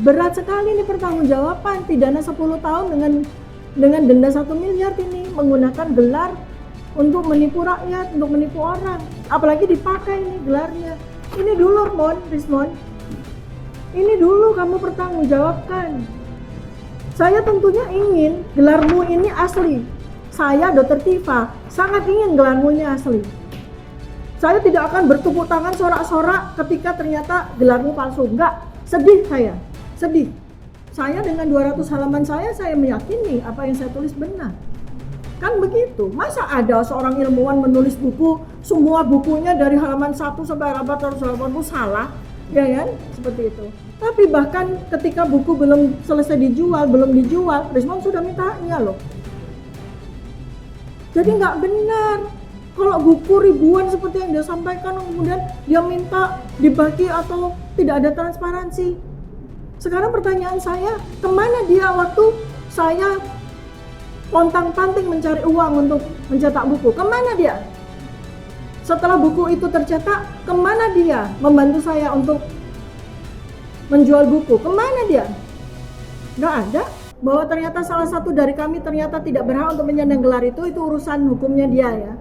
berat sekali nih pertanggungjawaban, pidana 10 tahun dengan denda 1 miliar ini, menggunakan gelar untuk menipu rakyat, untuk menipu orang, apalagi dipakai ini gelarnya. Ini dulu Rismon, ini dulu kamu pertanggungjawabkan. Saya tentunya ingin gelarmu ini asli. Saya Dr. Tifa sangat ingin gelarmu ini asli. Saya tidak akan bertepuk tangan sorak-sorak ketika ternyata gelarmu palsu. Enggak, sedih saya, sedih. Saya dengan 200 halaman saya meyakini apa yang saya tulis benar. Kan begitu, masa ada seorang ilmuwan menulis buku, semua bukunya dari halaman 1 sampai halaman 180 salah, ya kan? Seperti itu. Tapi bahkan ketika buku belum selesai dijual, Rismon sudah minta haknya loh. Jadi nggak benar. Kalau buku ribuan seperti yang dia sampaikan, kemudian dia minta dibagi atau tidak ada transparansi. Sekarang pertanyaan saya, kemana dia waktu saya pontang-panting mencari uang untuk mencetak buku? Kemana dia? Setelah buku itu tercetak, kemana dia membantu saya untuk menjual buku? Kemana dia? Nggak ada. Bahwa ternyata salah satu dari kami ternyata tidak berhak untuk menyandang gelar itu urusan hukumnya dia ya.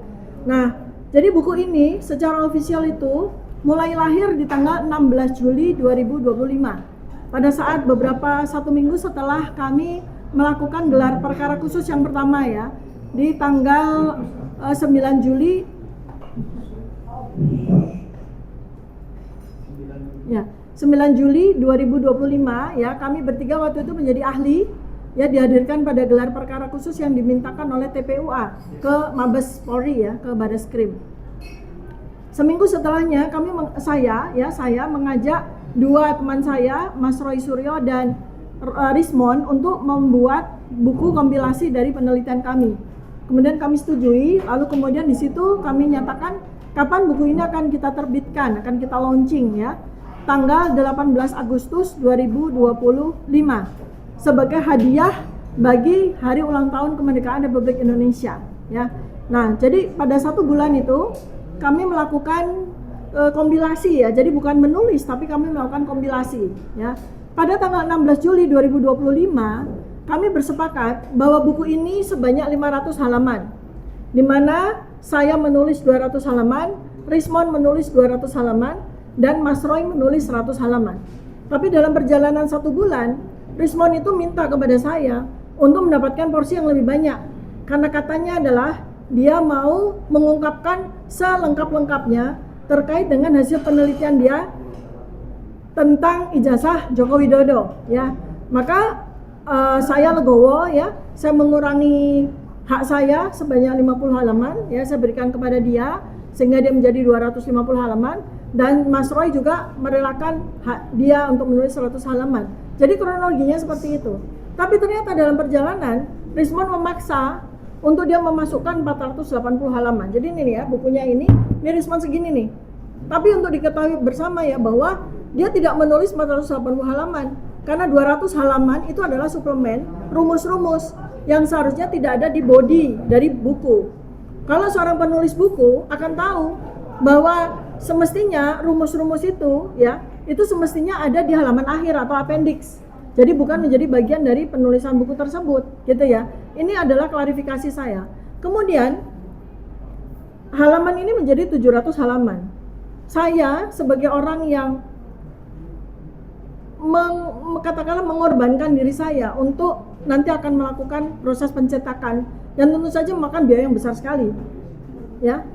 Nah, jadi buku ini secara ofisial itu mulai lahir di tanggal 16 Juli 2025. Pada saat satu minggu setelah kami melakukan gelar perkara khusus yang pertama ya, di tanggal 9 Juli ya, 9 Juli 2025 ya, kami bertiga waktu itu menjadi ahli ya, dihadirkan pada gelar perkara khusus yang dimintakan oleh TPUA ke Mabes Polri ya, ke Barreskrim. Seminggu setelahnya saya mengajak dua teman saya, Mas Roy Suryo dan Rismon, untuk membuat buku kompilasi dari penelitian kami. Kemudian kami setujui, lalu kemudian di situ kami nyatakan kapan buku ini akan kita terbitkan, akan kita launching ya, tanggal 18 Agustus 2025 sebagai hadiah bagi hari ulang tahun kemerdekaan Republik Indonesia ya. Nah, jadi pada 1 bulan itu kami melakukan kompilasi ya, jadi bukan menulis tapi kami melakukan kompilasi ya. Pada tanggal 16 Juli 2025 kami bersepakat bahwa buku ini sebanyak 500 halaman, di mana saya menulis 200 halaman, Rismon menulis 200 halaman, dan Mas Roy menulis 100 halaman. Tapi dalam perjalanan 1 bulan, Rismon itu minta kepada saya untuk mendapatkan porsi yang lebih banyak, karena katanya adalah dia mau mengungkapkan selengkap-lengkapnya terkait dengan hasil penelitian dia tentang ijazah Joko Widodo ya. Maka saya legowo ya, saya mengurangi hak saya sebanyak 50 halaman ya, saya berikan kepada dia sehingga dia menjadi 250 halaman, dan Mas Roy juga merelakan hak dia untuk menulis 100 halaman. Jadi kronologinya seperti itu. Tapi ternyata dalam perjalanan Rismon memaksa untuk dia memasukkan 480 halaman. Jadi ini ya, bukunya ini Rismon segini nih. Tapi untuk diketahui bersama ya, bahwa dia tidak menulis 480 halaman, karena 200 halaman itu adalah suplemen rumus-rumus yang seharusnya tidak ada di body dari buku. Kalau seorang penulis buku akan tahu bahwa semestinya rumus-rumus itu ya, itu semestinya ada di halaman akhir atau appendix. Jadi bukan menjadi bagian dari penulisan buku tersebut, gitu ya. Ini adalah klarifikasi saya. Kemudian halaman ini menjadi 700 halaman. Saya sebagai orang yang katakanlah mengorbankan diri saya untuk nanti akan melakukan proses pencetakan, dan tentu saja memakan biaya yang besar sekali ya,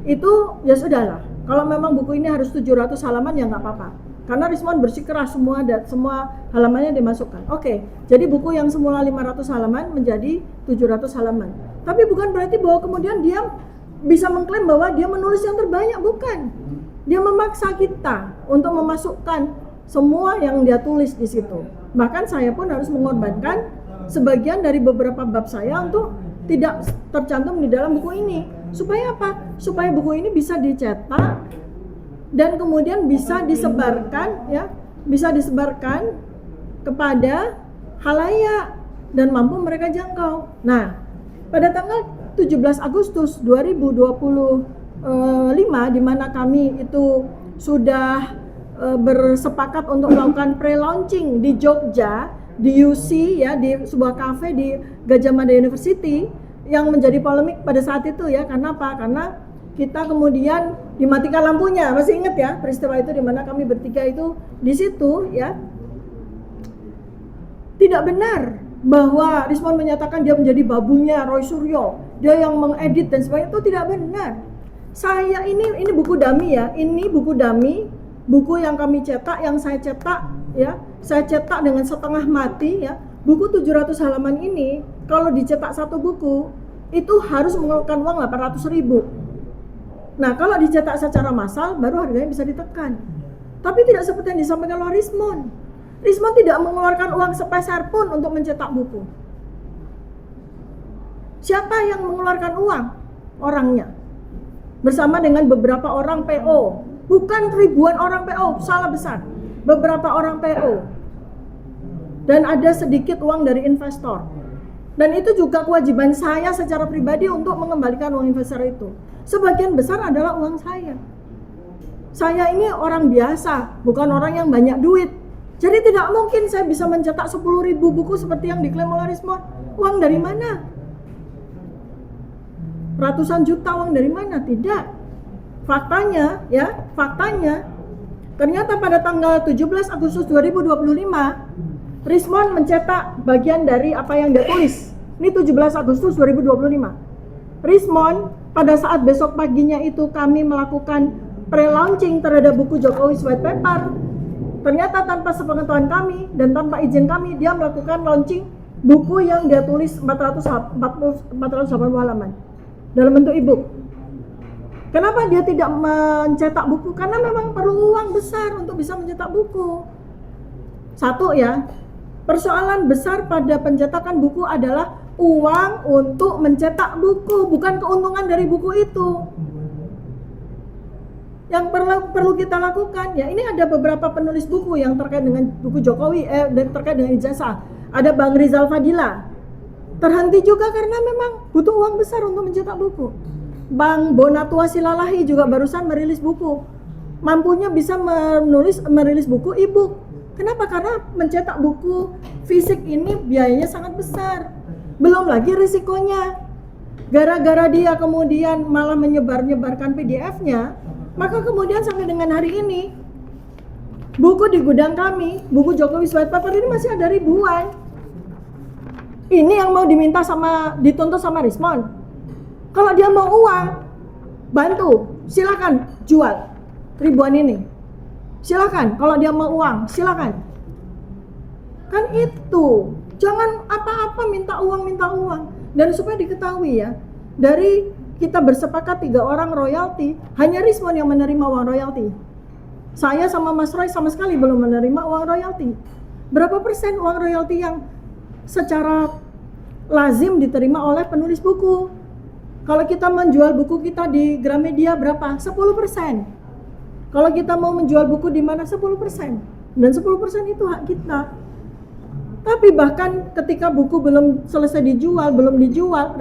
itu ya sudahlah, kalau memang buku ini harus 700 halaman ya nggak apa-apa, karena Rismon bersikeras semua halamannya dimasukkan. Oke, jadi buku yang semula 500 halaman menjadi 700 halaman, tapi bukan berarti bahwa kemudian dia bisa mengklaim bahwa dia menulis yang terbanyak, bukan. Dia memaksa kita untuk memasukkan semua yang dia tulis di situ. Bahkan saya pun harus mengorbankan sebagian dari beberapa bab saya untuk tidak tercantum di dalam buku ini. Supaya apa? Supaya buku ini bisa dicetak dan kemudian bisa disebarkan ya, bisa disebarkan kepada khalayak dan mampu mereka jangkau. Nah, pada tanggal 17 Agustus 2025 di mana kami itu sudah bersepakat untuk melakukan pre-launching di Jogja, di UC ya, di sebuah kafe di Gajah Mada University yang menjadi polemik pada saat itu ya. Karena apa? Karena kita kemudian dimatikan lampunya. Masih ingat ya peristiwa itu di mana kami bertiga itu di situ ya. Tidak benar bahwa Rismon menyatakan dia menjadi babunya Roy Suryo, dia yang mengedit dan sebagainya. Itu tidak benar. Saya ini buku dummy ya. Ini buku dummy, buku yang kami cetak, yang saya cetak ya. Saya cetak dengan setengah mati ya. Buku 700 halaman ini kalau dicetak satu buku itu harus mengeluarkan uang 800.000. Nah, kalau dicetak secara massal baru harganya bisa ditekan. Tapi tidak seperti yang disampaikan oleh Rismon. Rismon tidak mengeluarkan uang sepeser pun untuk mencetak buku. Siapa yang mengeluarkan uang? Orangnya. Bersama dengan beberapa orang PO. Bukan ribuan orang PO, salah besar. Beberapa orang PO. Dan ada sedikit uang dari investor. Dan itu juga kewajiban saya secara pribadi untuk mengembalikan uang investor itu. Sebagian besar adalah uang saya. Saya ini orang biasa, bukan orang yang banyak duit. Jadi tidak mungkin saya bisa mencetak 10.000 buku seperti yang diklaim oleh Rismon. Uang dari mana? Ratusan juta uang dari mana? Tidak. Faktanya ya, ternyata pada tanggal 17 Agustus 2025 Rismon mencetak bagian dari apa yang dia tulis. Ini 17 Agustus 2025. Rismon pada saat besok paginya itu kami melakukan pre-launching terhadap buku Jokowi's White Paper. Ternyata tanpa sepengetahuan kami dan tanpa izin kami, dia melakukan launching buku yang dia tulis 480 halaman dalam bentuk e-book. Kenapa dia tidak mencetak buku? Karena memang perlu uang besar untuk bisa mencetak buku. Satu ya, persoalan besar pada pencetakan buku adalah uang untuk mencetak buku, bukan keuntungan dari buku itu. Yang perlu kita lakukan ya, ini ada beberapa penulis buku yang terkait dengan buku Jokowi, terkait dengan ijazah. Ada Bang Rizal Fadila, terhenti juga karena memang butuh uang besar untuk mencetak buku. Bang Bonatua Silalahi juga barusan merilis buku, mampunya bisa merilis buku e-book. Kenapa? Karena mencetak buku fisik ini biayanya sangat besar. Belum lagi risikonya. Gara-gara dia kemudian malah menyebarkan PDF-nya, maka kemudian sampai dengan hari ini buku di gudang kami, buku Jokowi's White Paper ini masih ada ribuan. Ini yang mau dituntut sama Rismon. Kalau dia mau uang, bantu, silakan jual ribuan ini. Silakan, kalau dia mau uang, silakan. Kan itu, jangan apa-apa minta uang. Dan supaya diketahui ya, dari kita bersepakat 3 orang royalti, hanya Rismon yang menerima uang royalti. Saya sama Mas Roy sama sekali belum menerima uang royalti. Berapa persen uang royalti yang secara lazim diterima oleh penulis buku? Kalau kita menjual buku kita di Gramedia berapa? 10%. Kalau kita mau menjual buku di mana? 10%. Dan 10% itu hak kita. Tapi bahkan ketika buku belum selesai dijual,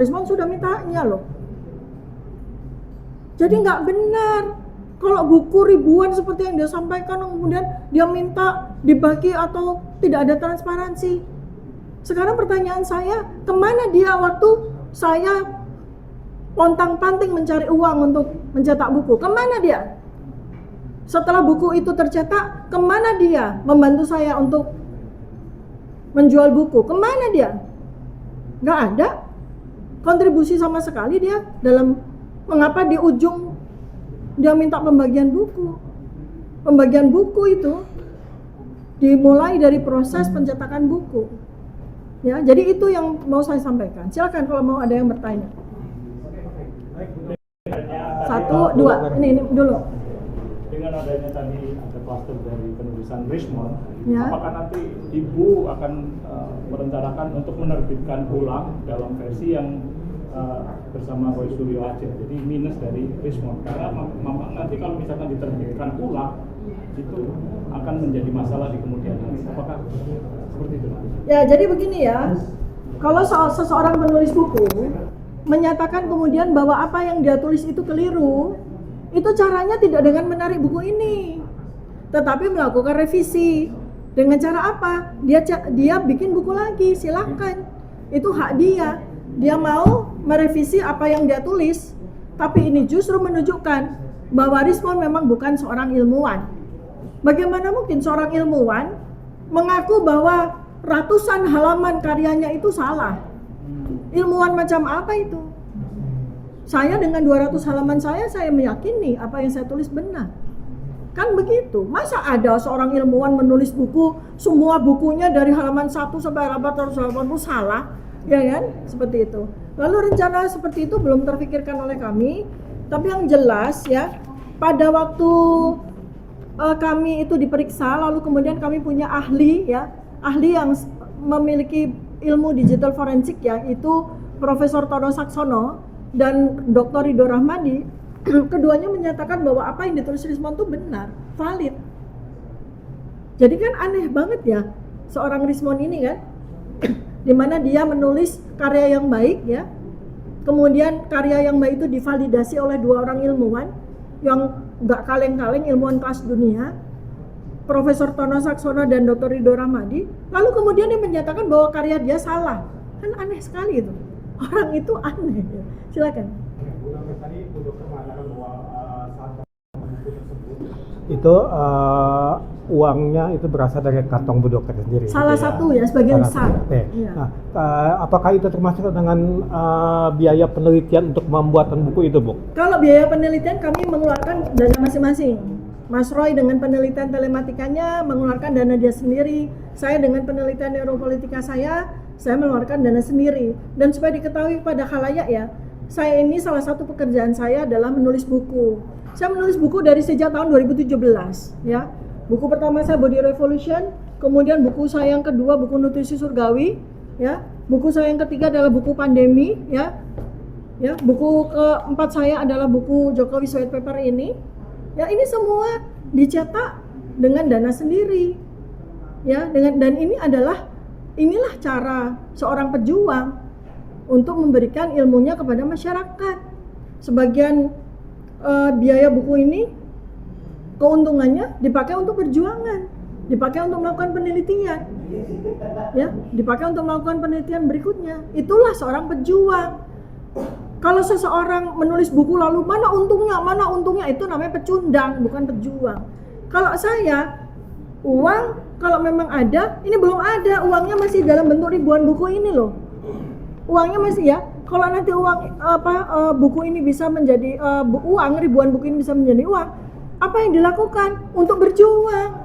Rismon sudah minta haknya loh. Jadi nggak benar kalau buku ribuan seperti yang dia sampaikan kemudian dia minta dibagi atau tidak ada transparansi. Sekarang pertanyaan saya, kemana dia waktu saya pontang-panting mencari uang untuk mencetak buku? Kemana dia? Setelah buku itu tercetak, kemana dia membantu saya untuk menjual buku? Kemana dia? Nggak ada kontribusi sama sekali dia dalam. Mengapa di ujung dia minta pembagian buku? Pembagian buku itu dimulai dari proses pencetakan buku. Ya, jadi itu yang mau saya sampaikan. Silakan kalau mau ada yang bertanya. 1, 2, ini dulu. Dengan adanya tadi ada kluster dari penulisan Rismon, ya. Apakah nanti Ibu akan merencanakan untuk menerbitkan ulang dalam versi yang bersama Roy Suryo aja, jadi minus dari Rismon, karena nanti kalau misalkan diterbitkan ulang itu akan menjadi masalah di kemudian hari. Apakah seperti itu? Ya, jadi begini ya, kalau seseorang penulis buku menyatakan kemudian bahwa apa yang dia tulis itu keliru, itu caranya tidak dengan menarik buku ini, tetapi melakukan revisi. Dengan cara apa? Dia bikin buku lagi, silakan. Itu hak dia. Dia mau merevisi apa yang dia tulis, tapi ini justru menunjukkan bahwa Rismond memang bukan seorang ilmuwan. Bagaimana mungkin seorang ilmuwan mengaku bahwa ratusan halaman karyanya itu salah? Ilmuwan macam apa itu? Saya dengan 200 halaman saya meyakini apa yang saya tulis benar. Kan begitu. Masa ada seorang ilmuwan menulis buku, semua bukunya dari halaman 1 sampai halaman 180 salah? Ya kan? Seperti itu. Lalu rencana seperti itu belum terpikirkan oleh kami, tapi yang jelas ya, pada waktu kami itu diperiksa, lalu kemudian kami punya ahli ya, ahli yang memiliki ilmu digital forensik ya, itu Profesor Tono Saksono dan Dr. Ridho Rahmadi. Keduanya menyatakan bahwa apa yang ditulis Rismond itu benar, valid. Jadi kan aneh banget ya seorang Rismond ini kan, dimana dia menulis karya yang baik ya, kemudian karya yang baik itu divalidasi oleh 2 orang ilmuwan yang gak kaleng-kaleng, ilmuwan kelas dunia, Profesor Tono Saksono dan Dr. Ridho Rahmadi, lalu kemudian dia menyatakan bahwa karya dia salah. Kan aneh sekali itu, orang itu aneh. Silakan. Tadi Bu Dokter mengatakan bahwa saat buku tersebut itu uangnya itu berasal dari kantong Bu Dokter sendiri. Salah gitu satu ya, sebagian besar. Ya. Nah, apakah itu termasuk dengan biaya penelitian untuk membuatan buku itu, Bu? Kalau biaya penelitian kami mengeluarkan dana masing-masing. Mas Roy dengan penelitian telematikanya mengeluarkan dana dia sendiri. Saya dengan penelitian neuropolitika saya mengeluarkan dana sendiri. Dan supaya diketahui pada khalayak ya, saya ini salah satu pekerjaan saya adalah menulis buku. Saya menulis buku dari sejak tahun 2017 ya. Buku pertama saya Body Revolution, kemudian buku saya yang kedua buku Nutrisi Surgawi ya. Buku saya yang ketiga adalah buku Pandemi ya. Ya, buku keempat saya adalah buku Jokowi White Paper ini. Ya, ini semua dicetak dengan dana sendiri. Ya, dan inilah cara seorang pejuang untuk memberikan ilmunya kepada masyarakat. Sebagian biaya buku ini keuntungannya dipakai untuk perjuangan, dipakai untuk melakukan penelitian, ya, dipakai untuk melakukan penelitian berikutnya. Itulah seorang pejuang. Kalau seseorang menulis buku lalu mana untungnya, itu namanya pecundang, bukan pejuang. Kalau saya, uang kalau memang ada, ini belum ada, uangnya masih dalam bentuk ribuan buku ini loh. Uangnya masih ya, kalau nanti buku ini bisa menjadi uang, ribuan buku ini bisa menjadi uang, apa yang dilakukan? Untuk berjuang,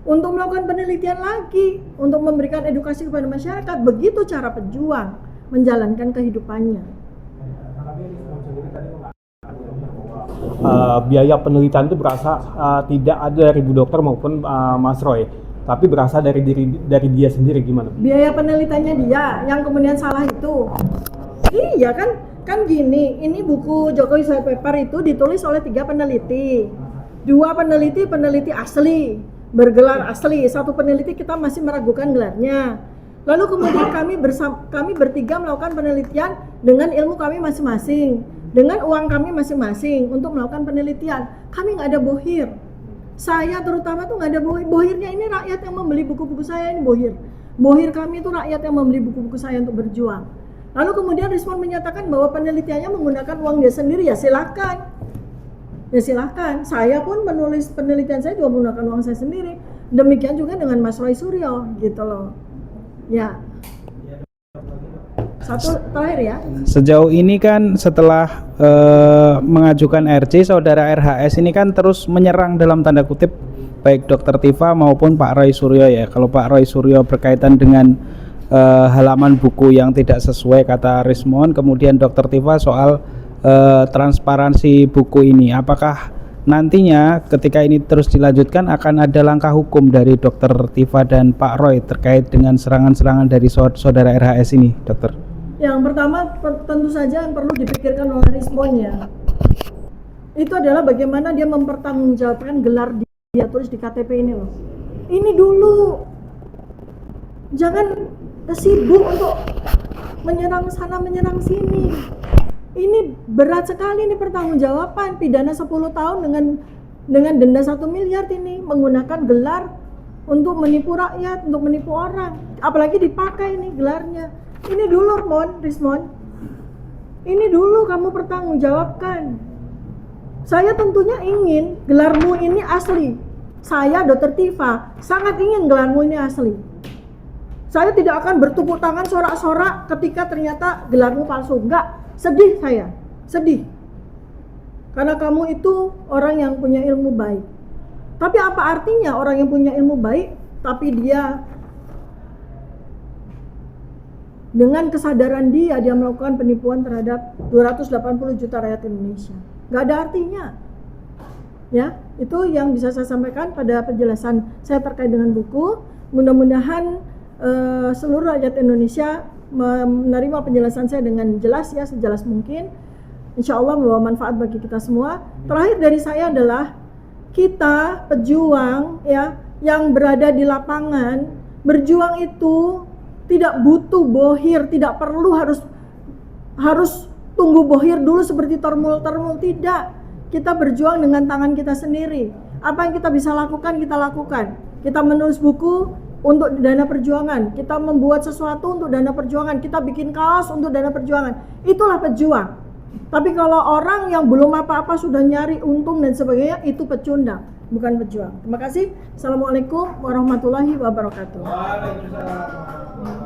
untuk melakukan penelitian lagi, untuk memberikan edukasi kepada masyarakat. Begitu cara pejuang menjalankan kehidupannya. Biaya penelitian itu berasal tidak ada dari Bu Dokter maupun Mas Roy, tapi berasal dari dia sendiri. Gimana? Biaya penelitiannya dia yang kemudian salah itu. Iya kan gini, ini buku Jokowi White Paper itu ditulis oleh 3 peneliti. 2 peneliti asli, bergelar asli. 1 peneliti kita masih meragukan gelarnya. Lalu kemudian kami bertiga melakukan penelitian dengan ilmu kami masing-masing, dengan uang kami masing-masing untuk melakukan penelitian. Kami nggak ada bohir. Saya terutama tuh nggak ada bohir. Bohirnya ini rakyat yang membeli buku-buku saya, ini bohir. Bohir kami itu rakyat yang membeli buku-buku saya untuk berjuang. Lalu kemudian Rismond menyatakan bahwa penelitiannya menggunakan uang dia sendiri, ya silakan. Ya silakan. Saya pun menulis penelitian saya juga menggunakan uang saya sendiri. Demikian juga dengan Mas Roy Suryo, gitu loh. Ya. Satu terakhir ya. Sejauh ini kan setelah mengajukan RC, saudara RHS ini kan terus menyerang dalam tanda kutip baik Dr. Tifa maupun Pak Roy Suryo ya. Kalau Pak Roy Suryo berkaitan dengan halaman buku yang tidak sesuai kata Rismond, kemudian Dr. Tifa soal transparansi buku ini. Apakah nantinya ketika ini terus dilanjutkan akan ada langkah hukum dari Dr. Tifa dan Pak Roy terkait dengan serangan-serangan dari saudara RHS ini, Dokter? Yang pertama tentu saja yang perlu dipikirkan oleh Rismond ya, itu adalah bagaimana dia mempertanggungjawabkan gelar dia tulis di KTP ini loh. Ini dulu, jangan sibuk untuk menyerang sana menyerang sini. Ini berat sekali, ini pertanggungjawaban, pidana 10 tahun dengan dengan denda 1 miliar ini menggunakan gelar untuk menipu rakyat, untuk menipu orang. Apalagi dipakai ini gelarnya. Ini dulu Rismon. Ini dulu kamu pertanggungjawabkan. Saya tentunya ingin gelarmu ini asli. Saya Dr. Tifa sangat ingin gelarmu ini asli. Saya tidak akan bertepuk tangan sorak-sorak ketika ternyata gelarmu palsu. Enggak, sedih saya. Sedih. Karena kamu itu orang yang punya ilmu baik. Tapi apa artinya orang yang punya ilmu baik tapi dia dengan kesadaran dia melakukan penipuan terhadap 280 juta rakyat Indonesia? Gak ada artinya. Ya, itu yang bisa saya sampaikan pada penjelasan saya terkait dengan buku. Mudah-mudahan seluruh rakyat Indonesia menerima penjelasan saya dengan jelas ya, sejelas mungkin. Insya Allah membawa manfaat bagi kita semua. Terakhir dari saya adalah kita pejuang ya yang berada di lapangan, berjuang itu tidak butuh bohir, tidak perlu harus tunggu bohir dulu seperti termul-termul, tidak. Kita berjuang dengan tangan kita sendiri. Apa yang kita bisa lakukan, kita lakukan. Kita menulis buku untuk dana perjuangan, kita membuat sesuatu untuk dana perjuangan, kita bikin kaos untuk dana perjuangan. Itulah pejuang. Tapi kalau orang yang belum apa-apa sudah nyari untung dan sebagainya, itu pecundang, bukan pejuang. Terima kasih. Assalamualaikum warahmatullahi wabarakatuh. Waalaikumsalam.